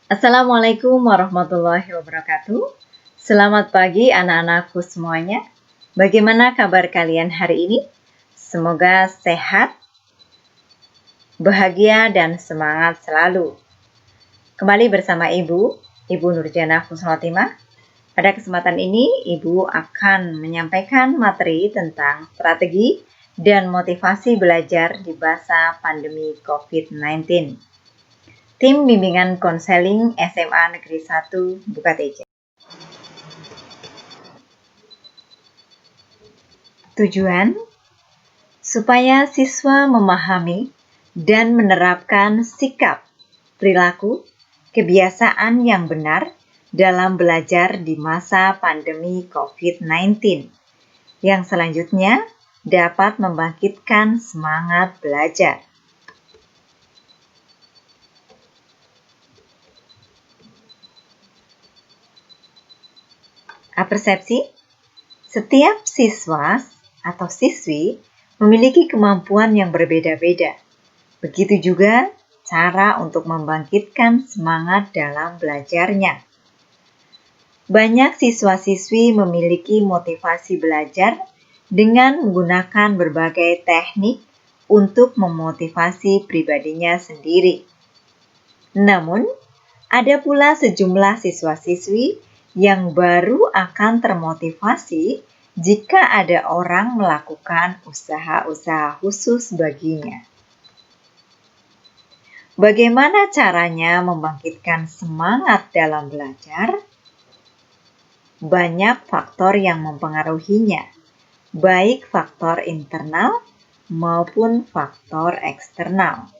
Assalamualaikum warahmatullahi wabarakatuh. Selamat pagi anak-anakku semuanya. Bagaimana kabar kalian hari ini? Semoga sehat, bahagia, dan semangat selalu. Kembali bersama Ibu Nurjana Husnotimah. Pada kesempatan ini, Ibu akan menyampaikan materi tentang strategi dan motivasi belajar di masa pandemi COVID-19. Tim Bimbingan Konseling SMA Negeri 1 Bukateja. Tujuan, supaya siswa memahami dan menerapkan sikap, perilaku, kebiasaan yang benar dalam belajar di masa pandemi COVID-19, yang selanjutnya dapat membangkitkan semangat belajar. Persepsi, setiap siswa atau siswi memiliki kemampuan yang berbeda-beda. Begitu juga cara untuk membangkitkan semangat dalam belajarnya. Banyak siswa-siswi memiliki motivasi belajar dengan menggunakan berbagai teknik untuk memotivasi pribadinya sendiri. Namun, ada pula sejumlah siswa-siswi yang baru akan termotivasi jika ada orang melakukan usaha-usaha khusus baginya. Bagaimana caranya membangkitkan semangat dalam belajar? Banyak faktor yang mempengaruhinya, baik faktor internal maupun faktor eksternal.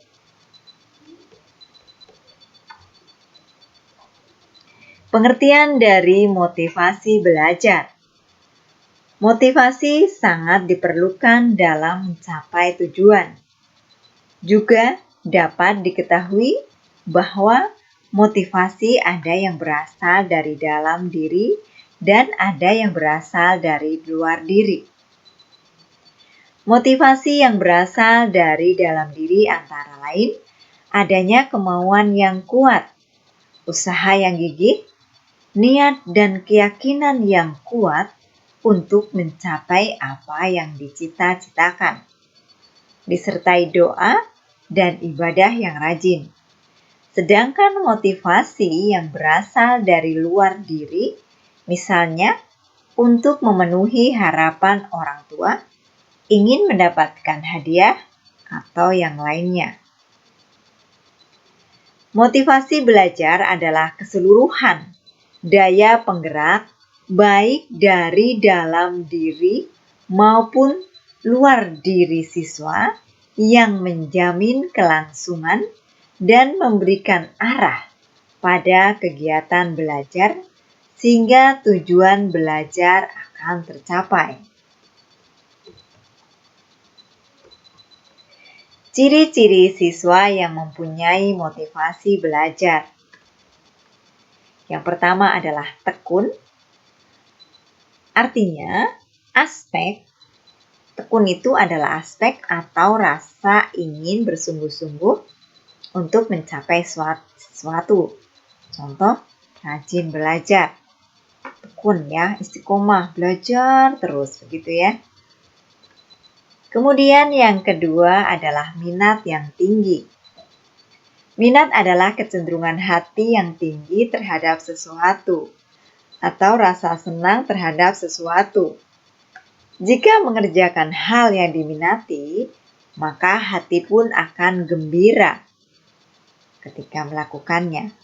Pengertian dari motivasi belajar. Motivasi sangat diperlukan dalam mencapai tujuan. Juga dapat diketahui bahwa motivasi ada yang berasal dari dalam diri dan ada yang berasal dari luar diri. Motivasi yang berasal dari dalam diri antara lain adanya kemauan yang kuat, usaha yang gigih, niat dan keyakinan yang kuat untuk mencapai apa yang dicita-citakan, disertai doa dan ibadah yang rajin. Sedangkan motivasi yang berasal dari luar diri, misalnya untuk memenuhi harapan orang tua, ingin mendapatkan hadiah, atau yang lainnya. Motivasi belajar adalah keseluruhan daya penggerak baik dari dalam diri maupun luar diri siswa yang menjamin kelangsungan dan memberikan arah pada kegiatan belajar sehingga tujuan belajar akan tercapai. Ciri-ciri siswa yang mempunyai motivasi belajar. Yang pertama adalah tekun. Artinya, tekun itu adalah aspek atau rasa ingin bersungguh-sungguh untuk mencapai sesuatu. Contoh, rajin belajar. Tekun ya, istiqomah, belajar terus, begitu ya. Kemudian yang kedua adalah minat yang tinggi. Minat adalah kecenderungan hati yang tinggi terhadap sesuatu atau rasa senang terhadap sesuatu. Jika mengerjakan hal yang diminati, maka hati pun akan gembira ketika melakukannya.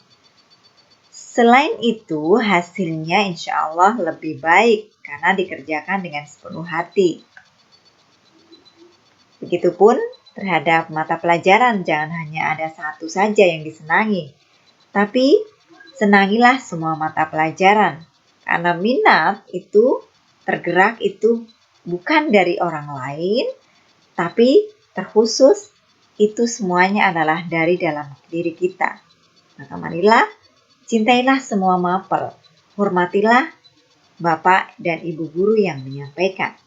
Selain itu, hasilnya insya Allah lebih baik karena dikerjakan dengan sepenuh hati. Begitupun terhadap mata pelajaran, jangan hanya ada satu saja yang disenangi, tapi senangilah semua mata pelajaran. Karena minat itu, tergerak itu bukan dari orang lain, tapi terkhusus itu semuanya adalah dari dalam diri kita. Maka marilah, cintailah semua mapel, hormatilah Bapak dan Ibu guru yang menyampaikan.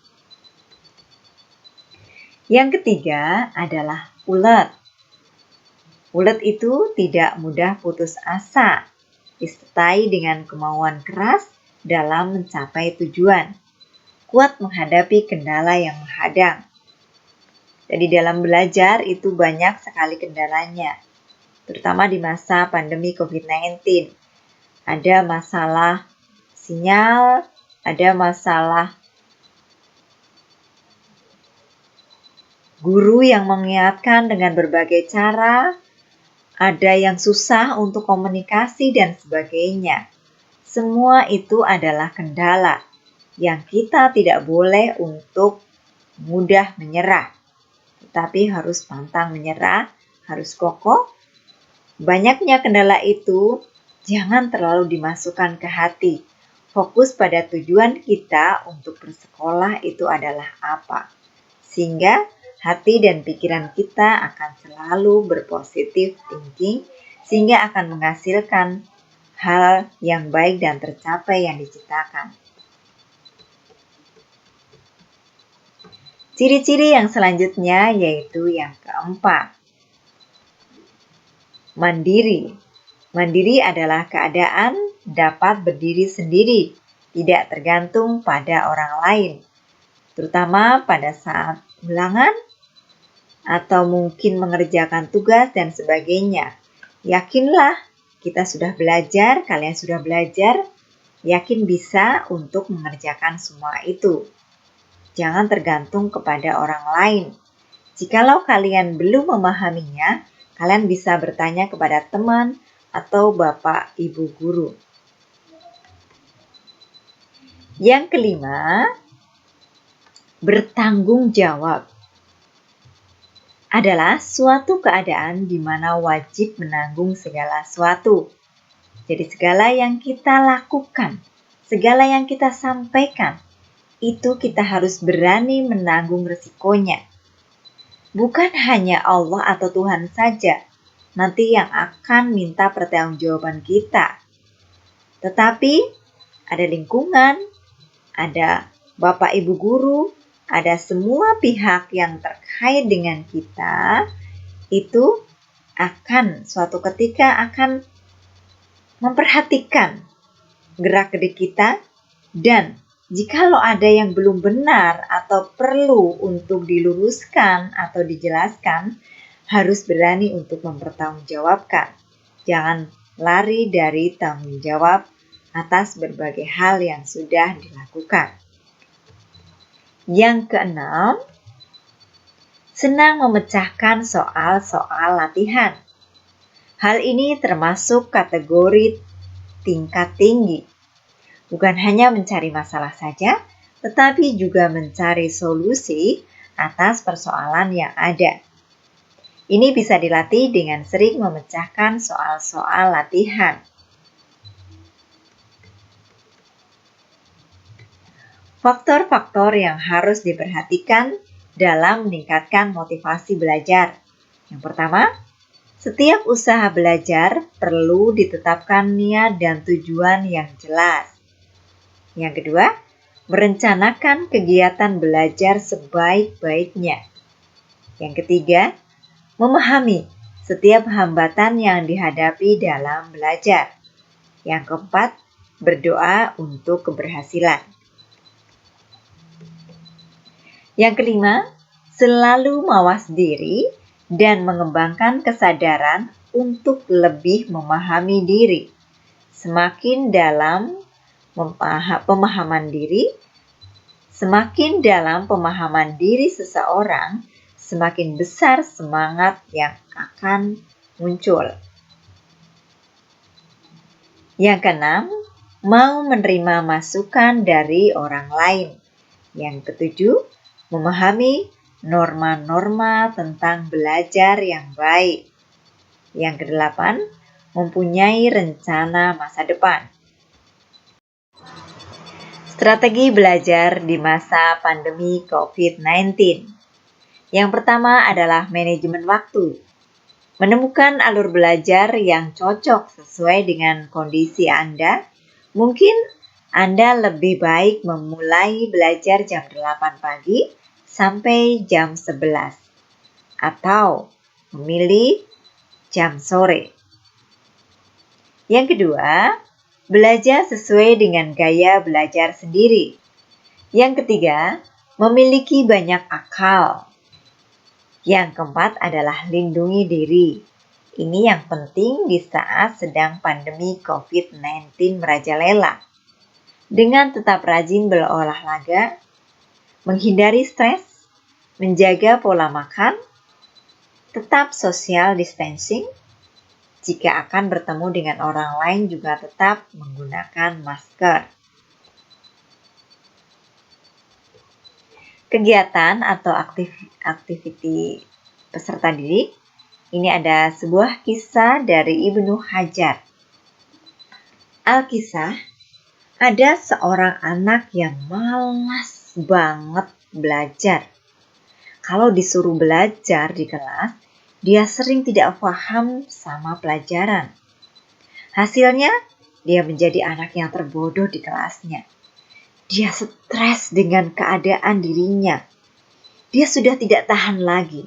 Yang ketiga adalah ulet. Ulet itu tidak mudah putus asa, disertai dengan kemauan keras dalam mencapai tujuan, kuat menghadapi kendala yang menghadang. Jadi dalam belajar itu banyak sekali kendalanya, terutama di masa pandemi COVID-19. Ada masalah sinyal, ada masalah guru yang mengingatkan dengan berbagai cara, ada yang susah untuk komunikasi dan sebagainya. Semua itu adalah kendala yang kita tidak boleh untuk mudah menyerah, tetapi harus pantang menyerah, harus kokoh. Banyaknya kendala itu jangan terlalu dimasukkan ke hati. Fokus pada tujuan kita untuk bersekolah itu adalah apa. Sehingga hati dan pikiran kita akan selalu berpositif thinking, sehingga akan menghasilkan hal yang baik dan tercapai yang diciptakan. Ciri-ciri yang selanjutnya yaitu yang keempat. Mandiri. Mandiri adalah keadaan dapat berdiri sendiri, tidak tergantung pada orang lain, terutama pada saat ulangan atau mungkin mengerjakan tugas dan sebagainya. Yakinlah kita sudah belajar, kalian sudah belajar, yakin bisa untuk mengerjakan semua itu. Jangan tergantung kepada orang lain. Jikalau kalian belum memahaminya, kalian bisa bertanya kepada teman atau bapak ibu guru. Yang kelima, bertanggung jawab adalah suatu keadaan di mana wajib menanggung segala sesuatu. Jadi segala yang kita lakukan, segala yang kita sampaikan, itu kita harus berani menanggung resikonya. Bukan hanya Allah atau Tuhan saja nanti yang akan minta pertanggungjawaban kita. Tetapi ada lingkungan, ada bapak ibu guru, ada semua pihak yang terkait dengan kita, itu akan suatu ketika akan memperhatikan gerak-gerik kita, dan jikalau ada yang belum benar atau perlu untuk diluruskan atau dijelaskan, harus berani untuk mempertanggungjawabkan. Jangan lari dari tanggung jawab atas berbagai hal yang sudah dilakukan. Yang keenam, senang memecahkan soal-soal latihan. Hal ini termasuk kategori tingkat tinggi. Bukan hanya mencari masalah saja, tetapi juga mencari solusi atas persoalan yang ada. Ini bisa dilatih dengan sering memecahkan soal-soal latihan. Faktor-faktor yang harus diperhatikan dalam meningkatkan motivasi belajar. Yang pertama, setiap usaha belajar perlu ditetapkan niat dan tujuan yang jelas. Yang kedua, merencanakan kegiatan belajar sebaik-baiknya. Yang ketiga, memahami setiap hambatan yang dihadapi dalam belajar. Yang keempat, berdoa untuk keberhasilan. Yang kelima, selalu mawas diri dan mengembangkan kesadaran untuk lebih memahami diri. Semakin dalam pemahaman diri seseorang, semakin besar semangat yang akan muncul. Yang keenam, mau menerima masukan dari orang lain. Yang ketujuh, memahami norma-norma tentang belajar yang baik. Yang kedelapan, mempunyai rencana masa depan. Strategi belajar di masa pandemi COVID-19. Yang pertama adalah manajemen waktu. Menemukan alur belajar yang cocok sesuai dengan kondisi Anda. Mungkin Anda lebih baik memulai belajar jam 8 pagi sampai jam 11. Atau memilih jam sore. Yang kedua, belajar sesuai dengan gaya belajar sendiri. Yang ketiga, memiliki banyak akal. Yang keempat adalah lindungi diri. Ini yang penting di saat sedang pandemi COVID-19 merajalela. Dengan tetap rajin berolahraga, menghindari stres, menjaga pola makan, tetap social distancing. Jika akan bertemu dengan orang lain juga tetap menggunakan masker. Kegiatan atau aktiviti peserta didik. Ini ada sebuah kisah dari Ibnu Hajar. Al-Kisah, ada seorang anak yang malas banget belajar. Kalau disuruh belajar di kelas, dia sering tidak paham sama pelajaran. Hasilnya, dia menjadi anak yang terbodoh di kelasnya. Dia stres dengan keadaan dirinya. Dia sudah tidak tahan lagi.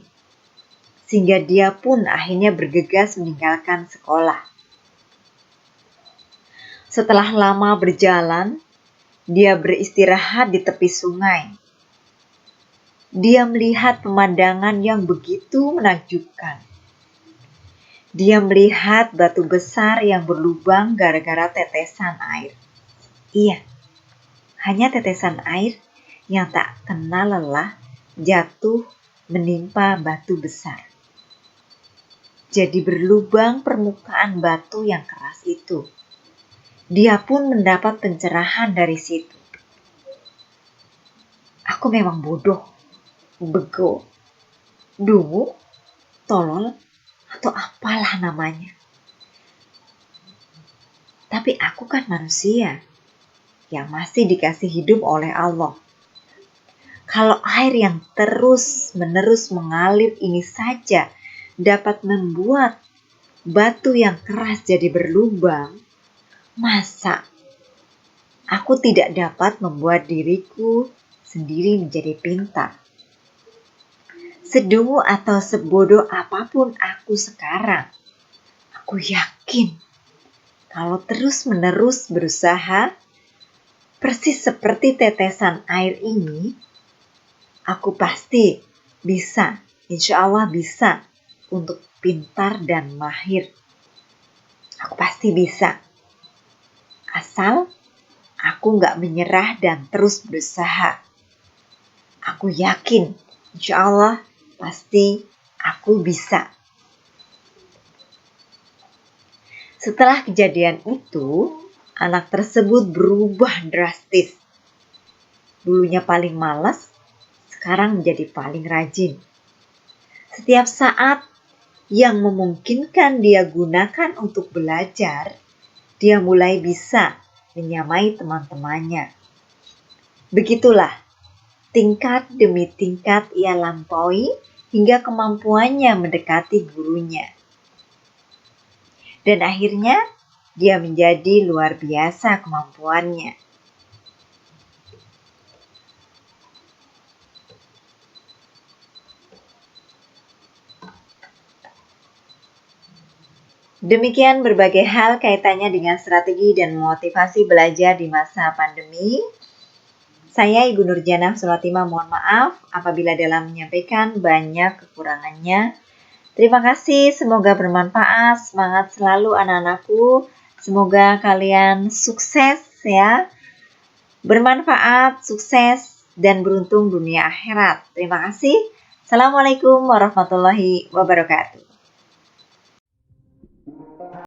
Sehingga dia pun akhirnya bergegas meninggalkan sekolah. Setelah lama berjalan, dia beristirahat di tepi sungai. Dia melihat pemandangan yang begitu menakjubkan. Dia melihat batu besar yang berlubang gara-gara tetesan air. Iya, hanya tetesan air yang tak kenal lelah jatuh menimpa batu besar. Jadi berlubang permukaan batu yang keras itu. Dia pun mendapat pencerahan dari situ. Aku memang bodoh, bego, dungu, tolol, atau apalah namanya. Tapi aku kan manusia yang masih dikasih hidup oleh Allah. Kalau air yang terus-menerus mengalir ini saja dapat membuat batu yang keras jadi berlubang, masa aku tidak dapat membuat diriku sendiri menjadi pintar? Sedungu atau sebodoh apapun aku sekarang, aku yakin kalau terus-menerus berusaha, persis seperti tetesan air ini, aku pasti bisa, insya Allah bisa untuk pintar dan mahir. Aku pasti bisa. Asal aku gak menyerah dan terus berusaha. Aku yakin, insya Allah pasti aku bisa. Setelah kejadian itu, anak tersebut berubah drastis. Dulunya paling malas, sekarang menjadi paling rajin. Setiap saat yang memungkinkan dia gunakan untuk belajar, dia mulai bisa menyamai teman-temannya. Begitulah, tingkat demi tingkat ia lampaui hingga kemampuannya mendekati gurunya. Dan akhirnya dia menjadi luar biasa kemampuannya. Demikian berbagai hal kaitannya dengan strategi dan motivasi belajar di masa pandemi. Saya Ibu Nurjanah Sulatima mohon maaf apabila dalam menyampaikan banyak kekurangannya. Terima kasih, semoga bermanfaat. Semangat selalu anak-anakku. Semoga kalian sukses ya. Bermanfaat, sukses, dan beruntung dunia akhirat. Terima kasih. Assalamualaikum warahmatullahi wabarakatuh.